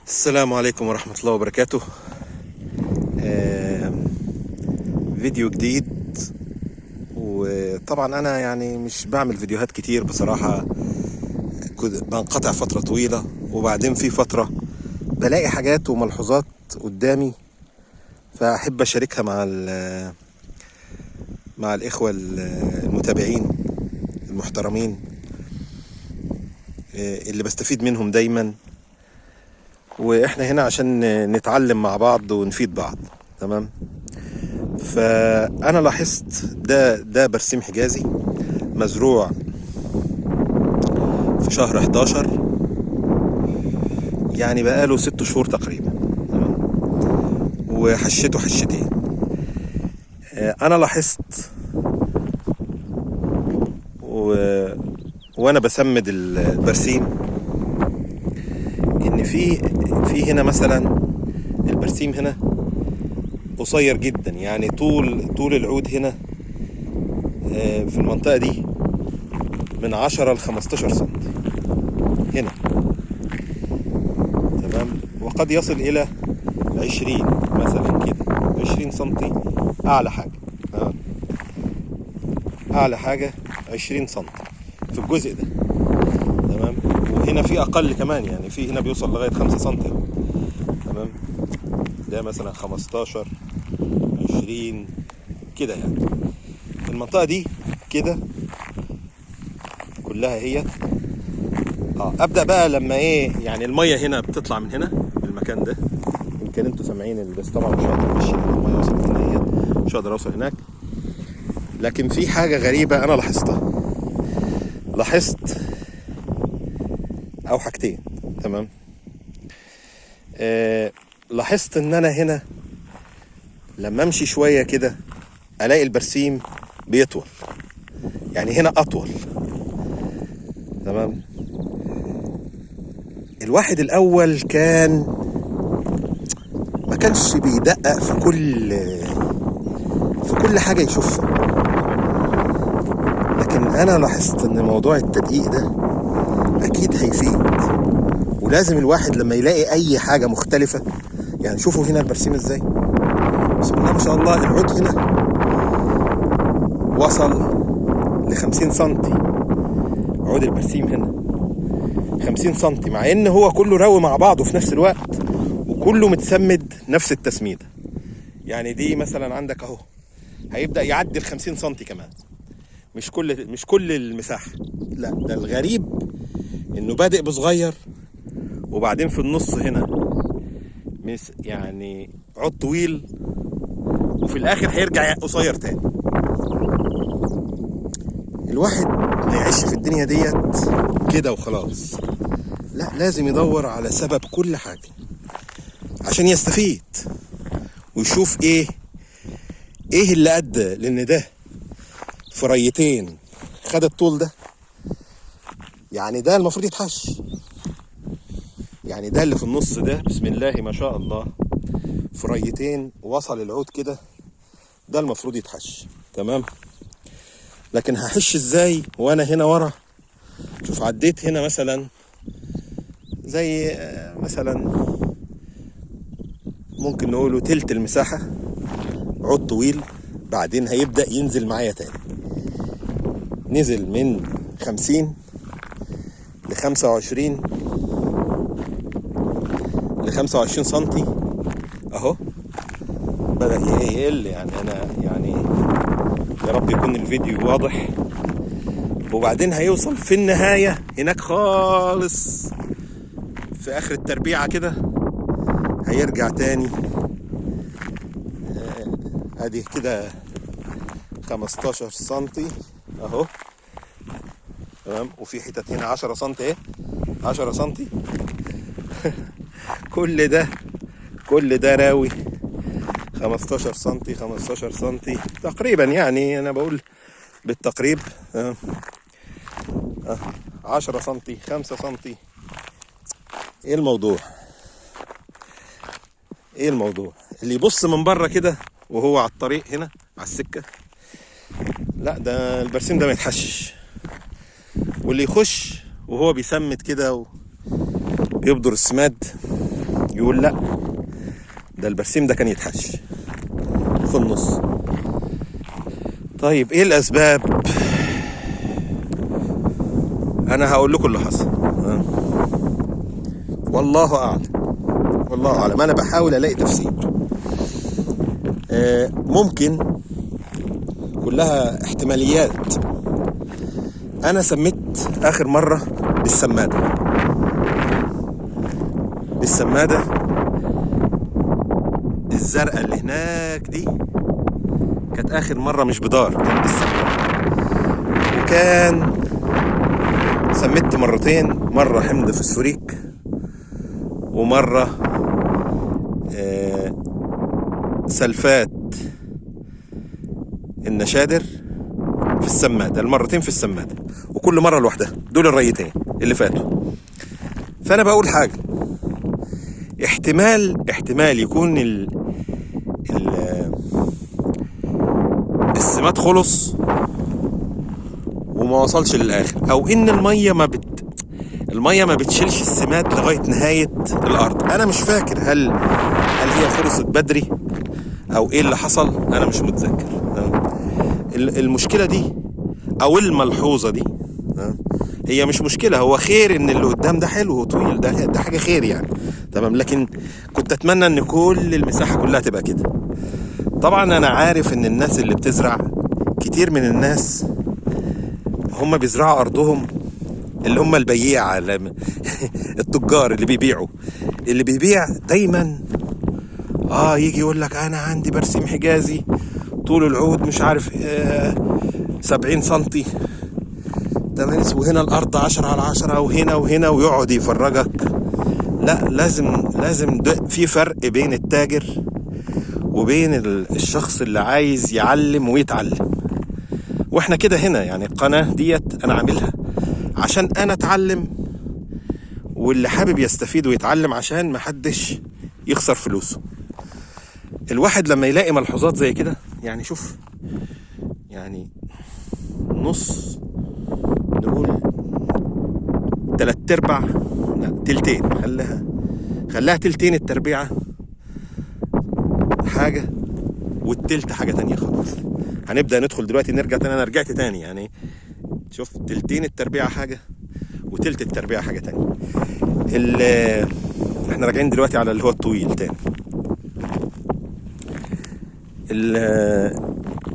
السلام عليكم ورحمة الله وبركاته. فيديو جديد. وطبعا أنا يعني مش بعمل فيديوهات كتير بصراحة، كنت بنقطع فترة طويلة وبعدين في فترة بلاقي حاجات وملحوظات قدامي فأحب أشاركها مع الإخوة المتابعين المحترمين اللي بستفيد منهم دايما، واحنا هنا عشان نتعلم مع بعض ونفيد بعض. تمام. فانا لاحظت ده برسيم حجازي مزروع في شهر 11، يعني بقاله 6 شهور تقريبا. تمام. وحشته حشتين. انا لاحظت وانا بسمد البرسيم ان في هنا مثلا البرسيم هنا قصير جدا، يعني طول العود هنا في المنطقة دي من 10 ل 15 سم هنا. تمام. وقد يصل الى 20 مثلا كده، 20 سم اعلى حاجة. تمام. اعلى حاجة 20 سم في الجزء ده. تمام. وهنا في اقل كمان، يعني في هنا بيوصل لغاية 5 سم. تمام. ده مثلا 15 20 كده، يعني المنطقة دي كده كلها هي. ابدأ بقى لما يعني المية هنا بتطلع من هنا من المكان ده، يمكن انتوا سامعين، بس طبعا مش هقدر امشي لان المية وصلت هنا، هي مش هقدر اوصل هناك. لكن في حاجة غريبة انا لاحظت او حاجتين. تمام. لاحظت ان انا هنا لما امشي شوية كده الاقي البرسيم بيطول، يعني هنا اطول. تمام. الواحد الاول ما كانش بيدقق في كل حاجة يشوفها، لكن انا لاحظت ان موضوع التدقيق ده اكيد هيفيد، ولازم الواحد لما يلاقي اي حاجة مختلفة. يعني شوفوا هنا البرسيم ازاي، بسم الله ما شاء الله. العود هنا وصل ل 50 سنتي، عود البرسيم هنا 50 سنتي، مع ان هو كله راوي مع بعضه في نفس الوقت وكله متسمد نفس التسميدة. يعني دي مثلا عندك اهو هيبدأ يعدي ال 50 سنتي كمان، مش كل المساحة. لا، ده الغريب انه بادئ بصغير وبعدين في النص هنا يعني عود طويل، وفي الاخر هيرجع قصير تاني. الواحد ما يعيش في الدنيا ديت كده وخلاص، لا، لازم يدور على سبب كل حاجة عشان يستفيد ويشوف ايه اللي ادى لان ده فريتين خد الطول ده. يعني ده المفروض يتحش، يعني ده اللي في النص ده بسم الله ما شاء الله فريتين وصل العود كده، ده المفروض يتحش. تمام. لكن هحش ازاي وانا هنا ورا؟ شوف عديت هنا مثلا زي مثلا ممكن نقوله تلت المساحة عود طويل، بعدين هيبدأ ينزل معايا تاني. نزل من 50 ل 25 سنتي اهو، بدأ يقل. يعني انا يا رب يكون الفيديو واضح. وبعدين هيوصل في النهاية هناك خالص في اخر التربيعة كده هيرجع تاني ادي كده 15 سنتي اهو. تمام. وفي حتت هنا 10 سنتي 10 سنتي كل ده راوي 15 سنتي 15 سنتي تقريبا، يعني انا بقول بالتقريب 10 سنتي 5 سنتي. ايه الموضوع اللي يبص من بره كده وهو على الطريق هنا على السكة؟ لا، ده البرسيم ده ما يتحشش. واللي يخش وهو بيسمد كده وبيبدر السماد يقول لا، ده البرسيم ده كان يتحش في النص. طيب ايه الاسباب؟ انا هقول لكم اللي حصل. والله اعلم، والله اعلم. انا بحاول الاقي تفسير. ممكن كلها احتماليات. انا سميت اخر مرة بالسمادة الزرقاء اللي هناك دي، كانت اخر مرة مش بدار، كانت بالسمادة. وكان سميت مرتين، مرة حمض فسفوريك ومرة سلفات النشادر في السمادة. المرتين في السمادة، وكل مرة لوحدها. دول الريتين اللي فاتوا. فأنا بقول حاجة، احتمال يكون السماد خلص وما وصلش للآخر، أو إن المية ما بتشيلش السماد لغاية نهاية الأرض. أنا مش فاكر هل هي خلصت بدري أو إيه اللي حصل، أنا مش متذكر. المشكلة دي أو الملحوظة دي هي مش مشكلة، هو خير إن اللي قدام ده حلو وطويل، ده حاجة خير يعني، تمام. لكن كنت أتمنى إن كل المساحة كلها تبقى كده. طبعا أنا عارف إن الناس اللي بتزرع، كتير من الناس هم بيزرعوا أرضهم، اللي هم البياع التجار اللي بيبيع دايما يجي يقول لك انا عندي برسيم حجازي طول العود مش عارف 70 سنتي، تمام، وهنا الارض 10/10 وهنا ويقعد يفرجك. لا، لازم في فرق بين التاجر وبين الشخص اللي عايز يعلم ويتعلم. واحنا كده هنا يعني القناة ديت انا عاملها عشان انا اتعلم، واللي حابب يستفيد ويتعلم عشان محدش يخسر فلوسه. الواحد لما يلاقي ملحوظات زي كده، يعني شوف، يعني نص، نقول 3/4، لا تلتين، خلاها تلتين التربيعة حاجة والتلت حاجة تانية خالص. هنبدأ ندخل دلوقتي، نرجع تاني. انا رجعت تاني يعني، شوف، تلتين التربيعة حاجة وتلت التربيعة حاجة تانية. احنا راجعين دلوقتي على اللي هو الطويل تاني.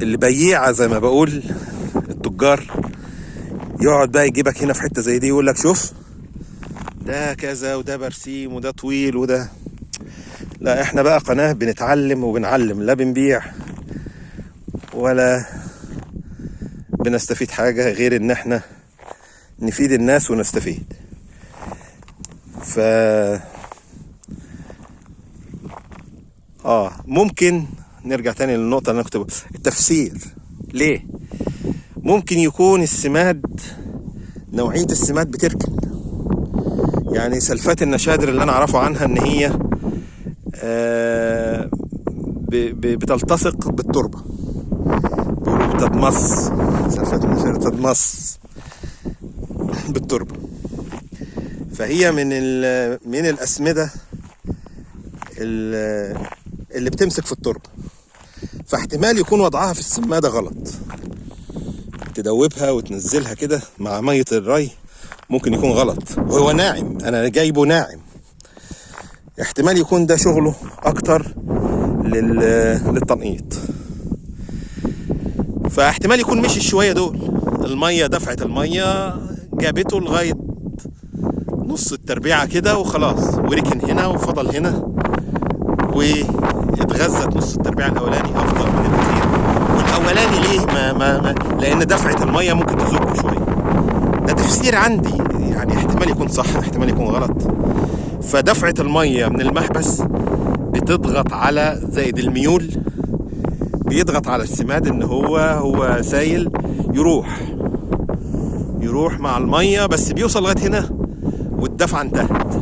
اللي بياع زي ما بقول التجار، يقعد بقى يجيبك هنا في حتة زي دي، يقول لك شوف ده كذا وده برسيم وده طويل وده. لا، احنا بقى قناة بنتعلم وبنعلم، لا بنبيع ولا بنستفيد حاجة غير ان احنا نفيد الناس ونستفيد. ممكن نرجع تاني للنقطة اللي انا كنت التفسير. ليه؟ ممكن يكون السماد، نوعية السماد بتركن. يعني سلفات النشادر اللي انا اعرفه عنها ان هي بتلتصق بالتربة، بتتمص. سلفات النشادر تتمص بالتربة، فهي من الأسمدة اللي بتمسك في التربة. فاحتمال يكون وضعها في السمادة غلط، تدوبها وتنزلها كده مع مية الري، ممكن يكون غلط. وهو ناعم، انا جايبه ناعم، احتمال يكون ده شغله اكتر للتنقيط. فاحتمال يكون مشي شوية دول، المية دفعت المية جابته لغاية نص التربيعة كده وخلاص، وركن هنا وفضل هنا، واتغذت نص التربيعة الاولاني افضل من الاخير. والاولاني ليه؟ ما لان دفعة المية ممكن تزقه شوية. ده تفسير عندي يعني، احتمال يكون صح احتمال يكون غلط. فدفعة المية من المحبس بتضغط على زائد الميول، بيضغط على السماد ان هو سايل يروح مع المية، بس بيوصل لغاية هنا والدفعة انتهت.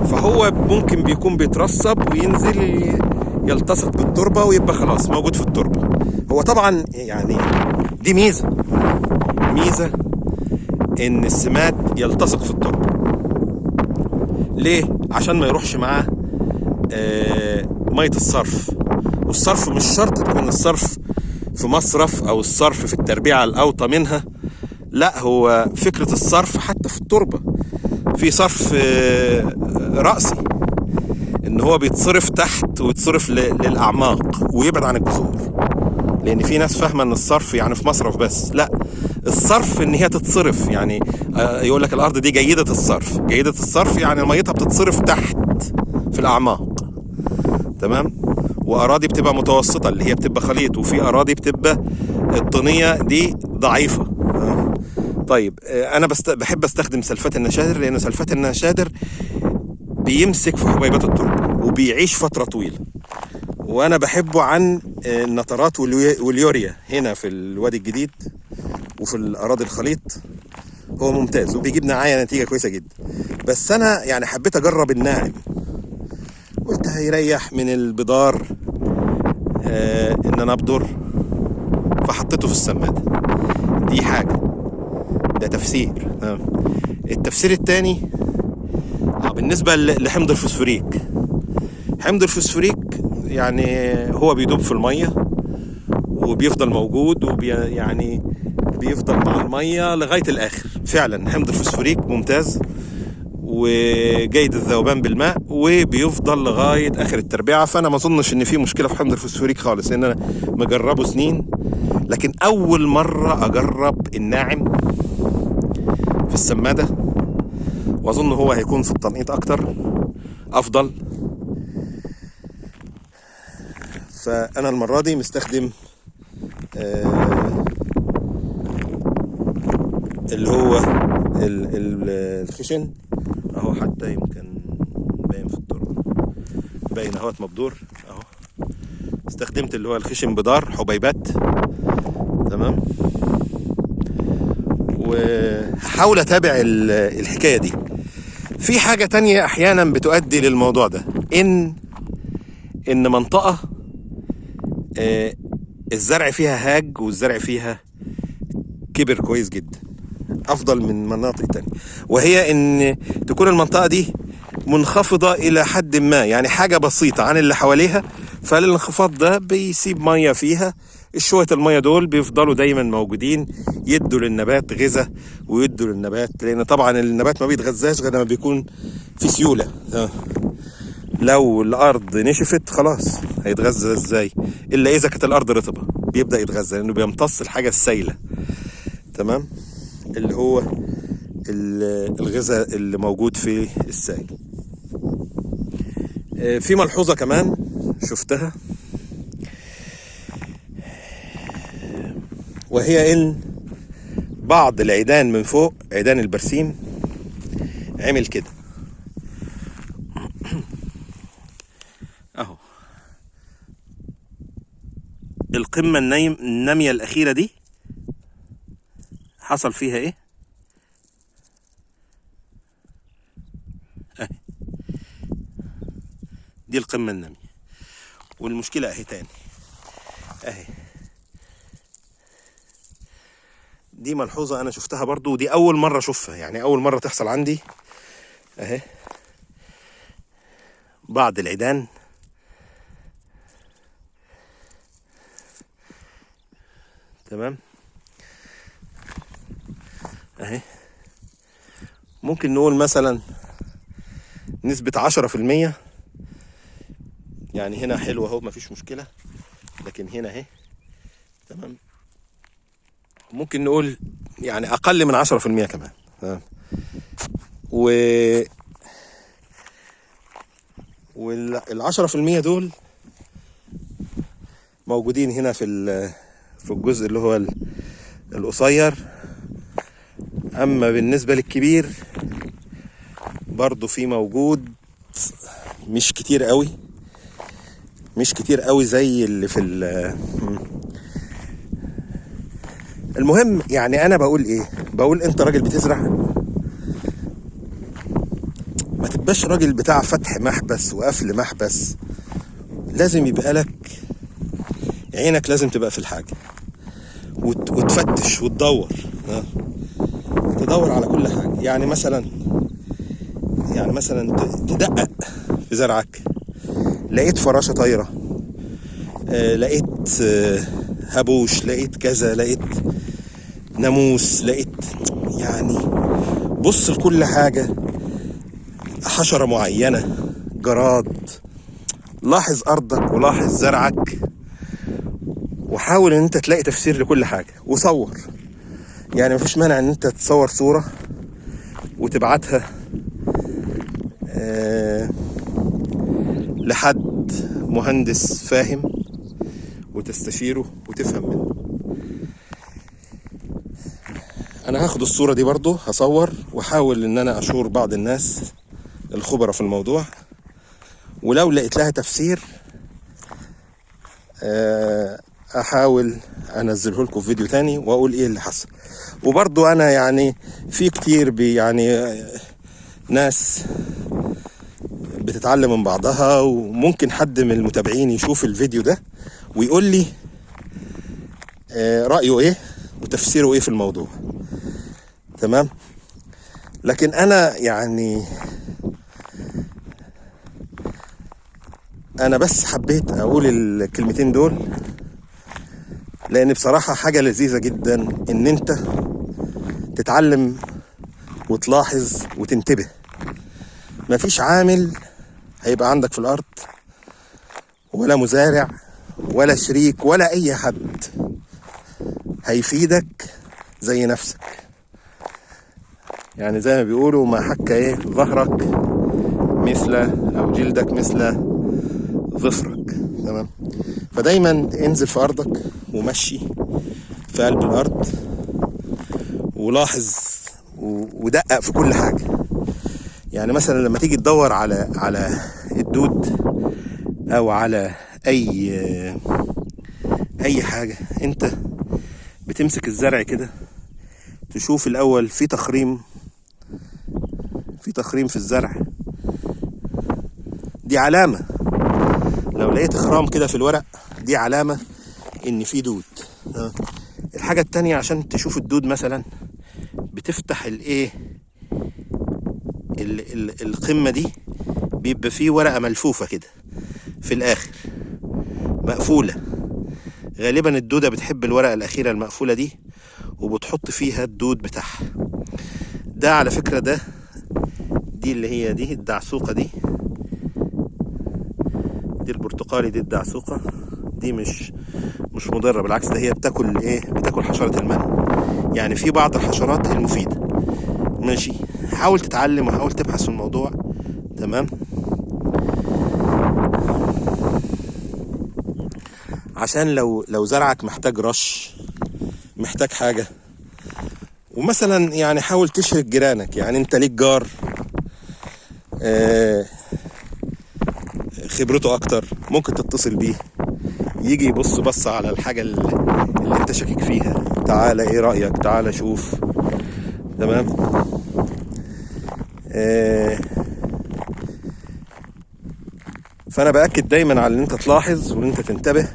فهو ممكن بيكون بيترسب وينزل يلتصق بالتربة ويبقى خلاص موجود في التربة. هو طبعا يعني دي ميزة ان السماد يلتصق في التربة. ليه؟ عشان ما يروحش معاه مية الصرف. والصرف مش شرط تكون الصرف في مصرف او الصرف في التربيعة الاوطى منها، لا، هو فكرة الصرف حتى في التربة. في صرف رأسي، ان هو بيتصرف تحت ويتصرف للاعماق ويبعد عن الجذور. لان في ناس فاهمه ان الصرف يعني في مصرف بس، لا، الصرف ان هي تتصرف. يعني يقول لك الارض دي جيده الصرف. جيده الصرف يعني ميتها بتتصرف تحت في الاعماق، تمام. واراضي بتبقى متوسطه اللي هي بتبقى خليط، وفي اراضي بتبقى الطينيه دي ضعيفه. طيب انا بحب استخدم سلفات النشادر، لان سلفات النشادر بيمسك في حبيبات التربه وبيعيش فتره طويله. وانا بحبه عن النترات واليوريا هنا في الوادي الجديد وفي الاراضي الخليط. هو ممتاز وبيجيب معايا نتيجه كويسه جدا. بس انا يعني حبيت اجرب الناعم، قلت هيريح من البدار ان انا ابدر، فحطيته في السماده. دي حاجه، ده تفسير. التفسير الثاني بالنسبه لحمض الفوسفوريك. حمض الفوسفوريك يعني هو بيدوب في الميه وبيفضل موجود يعني بيفضل مع الميه لغايه الاخر. فعلا حمض الفوسفوريك ممتاز وجيد الذوبان بالماء وبيفضل لغايه اخر التربيعه. فانا ما اظنش ان في مشكله في حمض الفوسفوريك خالص، لان انا مجربه سنين. لكن اول مره اجرب الناعم في السماده، واظن هو هيكون في التنقيط اكتر افضل. فانا المره دي مستخدم اللي هو الخشن اهو، حتى يمكن باين في التربه، باين اهوت مبدور اهو. استخدمت اللي هو الخشن بدار حبيبات، تمام. وهحاول اتابع الحكايه دي. في حاجه تانية احيانا بتؤدي للموضوع ده، ان منطقه الزرع فيها هاج والزرع فيها كبر كويس جدا، افضل من مناطق تانية. وهي ان تكون المنطقة دي منخفضة الى حد ما، يعني حاجة بسيطة عن اللي حواليها، فالانخفاض ده بيسيب مية فيها. شوية المية دول بيفضلوا دايما موجودين، يدوا للنبات غذاء ويدوا للنبات، لان طبعا النبات ما بيتغذاش غير لما بيكون في سيولة. لو الارض نشفت خلاص هيتغذى ازاي؟ الا اذا كانت الارض رطبه بيبدا يتغذى، لانه بيمتص الحاجه السائله، تمام، اللي هو الغذاء اللي موجود في السائل. في ملحوظه كمان شفتها، وهي ان بعض العيدان من فوق، عيدان البرسيم، عمل كده اهو. القمة النامية الأخيرة دي حصل فيها ايه؟ اهي دي القمة النامية، والمشكلة اهي تاني اهي. دي ملحوظة انا شفتها برضو، ودي اول مرة اشوفها، يعني اول مرة تحصل عندي اهي. بعض العيدان تمام اهي، ممكن نقول مثلا نسبة 10%. يعني هنا حلوة اهو مفيش مشكلة، لكن هنا اهي تمام، ممكن نقول يعني اقل من 10% كمان. وال10% دول موجودين هنا في الجزء اللي هو القصير. اما بالنسبة للكبير برضو في موجود، مش كتير قوي، مش كتير قوي زي اللي في المهم يعني انا بقول ايه، بقول انت راجل بتزرع، ما تبقاش راجل بتاع فتح محبس وقفل محبس. لازم يبقى لك عينك، لازم تبقى في الحاجة وتفتش وتدور، تدور على كل حاجة. يعني مثلا مثلا تدقق في زرعك، لقيت فراشة طايرة، لقيت هبوش، لقيت كذا، لقيت ناموس، لقيت يعني بص لكل حاجة، حشرة معينة، جراد. لاحظ أرضك ولاحظ زرعك، وحاول ان انت تلاقي تفسير لكل حاجة وصور. يعني مفيش مانع ان انت تصور صورة وتبعتها لحد مهندس فاهم وتستشيره وتفهم منه. انا هاخد الصورة دي برضو هصور واحاول ان انا اشور بعض الناس الخبراء في الموضوع، ولو لقيت لها تفسير احاول انزله لكم في فيديو تاني واقول ايه اللي حصل. وبرضو انا يعني في كتير يعني ناس بتتعلم من بعضها، وممكن حد من المتابعين يشوف الفيديو ده ويقول لي رأيه ايه وتفسيره ايه في الموضوع. تمام. لكن انا يعني انا بس حبيت اقول الكلمتين دول، لان بصراحة حاجة لذيذة جدا ان انت تتعلم وتلاحظ وتنتبه. مفيش عامل هيبقى عندك في الارض، ولا مزارع ولا شريك ولا اي حد هيفيدك زي نفسك. يعني زي ما بيقولوا ما حكى ايه ظهرك مثل او جلدك مثل ظفرك. تمام. فدايما انزل في ارضك ومشي في قلب الارض ولاحظ ودقق في كل حاجة. يعني مثلا لما تيجي تدور على الدود او على اي حاجة، انت بتمسك الزرع كده تشوف الاول في تخريم في الزرع، دي علامة. لو لقيت خرام كده في الورق دي علامة ان في دود. الحاجة التانية عشان تشوف الدود مثلا بتفتح القمة دي، بيبقى فيه ورقة ملفوفة كده في الاخر مقفولة. غالبا الدودة بتحب الورقة الاخيرة المقفولة دي وبتحط فيها الدود بتاعها. ده على فكرة دي اللي هي دي الدعسوقة، دي البرتقالي، دي الدعسوقة. دي مش مضرة، بالعكس ده هي بتاكل حشرة المن. يعني في بعض الحشرات المفيدة. ماشي، حاول تتعلم وحاول تبحث في الموضوع. تمام. عشان لو زرعك محتاج رش، محتاج حاجة، ومثلا يعني حاول تشرك جيرانك. يعني انت ليك جار خبرته اكتر، ممكن تتصل بيه يجي يبص على الحاجة اللي انت شاكك فيها. تعالى ايه رأيك، تعالى شوف. تمام. فانا باكد دايما على ان انت تلاحظ وان انت تنتبه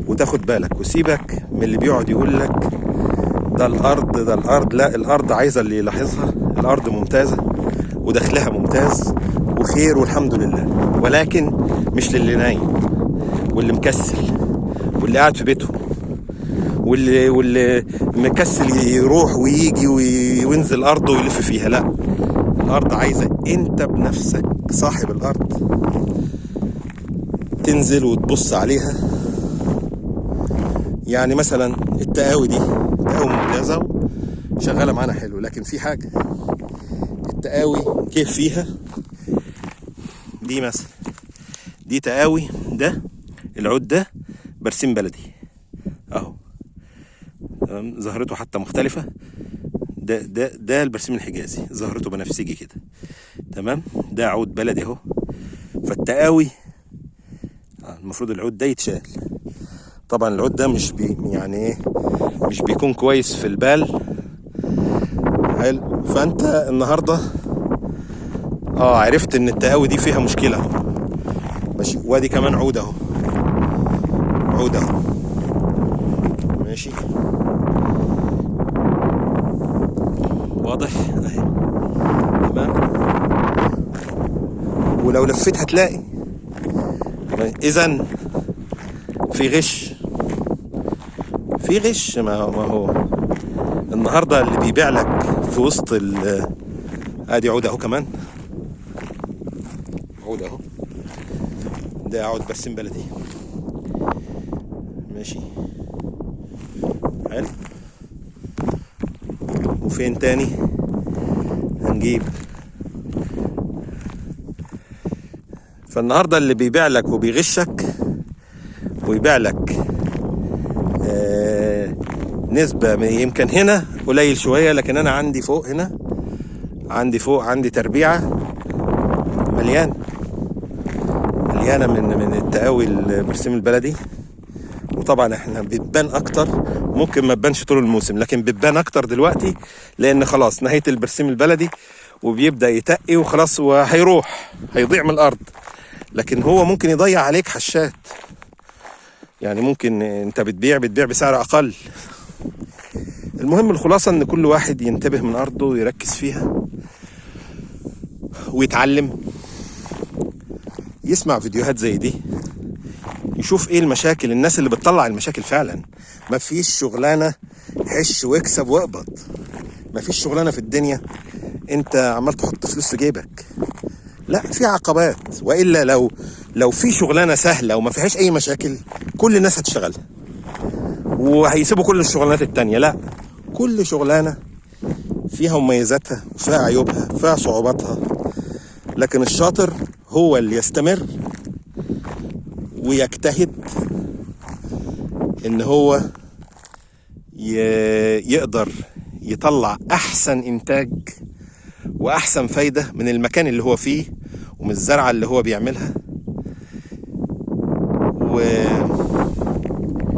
وتاخد بالك، وسيبك من اللي بيقعد يقول لك ده الارض. لا، الارض عايزة اللي يلاحظها. الارض ممتازة ودخلها ممتاز وخير والحمد لله، ولكن مش للي نايم واللي مكسل واللي قاعد في بيته واللي مكسل يروح ويجي وينزل الارض ويلف فيها. لا، الارض عايزة انت بنفسك صاحب الارض تنزل وتبص عليها. يعني مثلا التقاوي دي تقاوي ممتازة وشغالة معانا حلو، لكن في حاجة التقاوي كيف فيها دي. مثلا دي تقاوي، ده العود ده برسيم بلدي اهو. تمام. زهرته حتى مختلفة. ده البرسيم الحجازي، زهرته بنفسجي كده. تمام. ده عود بلدي اهو. فالتقاوي المفروض العود ده يتشال. طبعا العود ده مش بيكون كويس في البال. حلو. فانت النهارده عرفت ان التقاوي دي فيها مشكلة. ماشي. وادي كمان عود اهو، عود اهو. ماشي. واضح اهي. تمام. ولو لفيت هتلاقي. اذا في غش، في غش. ما هو النهارده اللي بيبيع لك في وسط ادي عود اهو، كمان عود اهو، ده عود برسيم بلدي ماشي حلو. وفين تاني هنجيب؟ فالنهارده اللي بيبيع لك وبيغشك ويبيع لك نسبة يمكن هنا قليل شوية، لكن أنا عندي فوق هنا، عندي تربيعة مليانة من التقاوي البرسيم البلدي. وطبعا احنا بتبان اكتر، ممكن ما تبانش طول الموسم، لكن بتبان اكتر دلوقتي لان خلاص نهاية البرسيم البلدي وبيبدأ يتقي وخلاص وهيروح، هيضيع من الارض. لكن هو ممكن يضيع عليك حشات، يعني ممكن انت بتبيع بسعر اقل. المهم الخلاصة ان كل واحد ينتبه من ارضه ويركز فيها ويتعلم، يسمع فيديوهات زي دي، يشوف ايه المشاكل، الناس اللي بتطلع المشاكل فعلا. ما فيش شغلانة حش واكسب واقبض، ما فيش شغلانة في الدنيا انت عمال تحط فلوس في جيبك، لا، في عقبات. وإلا لو في شغلانة سهلة وما فيهاش اي مشاكل كل الناس هتشتغلها وهيسيبوا كل الشغلانات التانية. لا، كل شغلانة فيها مميزاتها وفيها عيوبها وفيها صعوباتها، لكن الشاطر هو اللي يستمر ويجتهد ان هو يقدر يطلع احسن انتاج واحسن فايدة من المكان اللي هو فيه ومن الزرعة اللي هو بيعملها.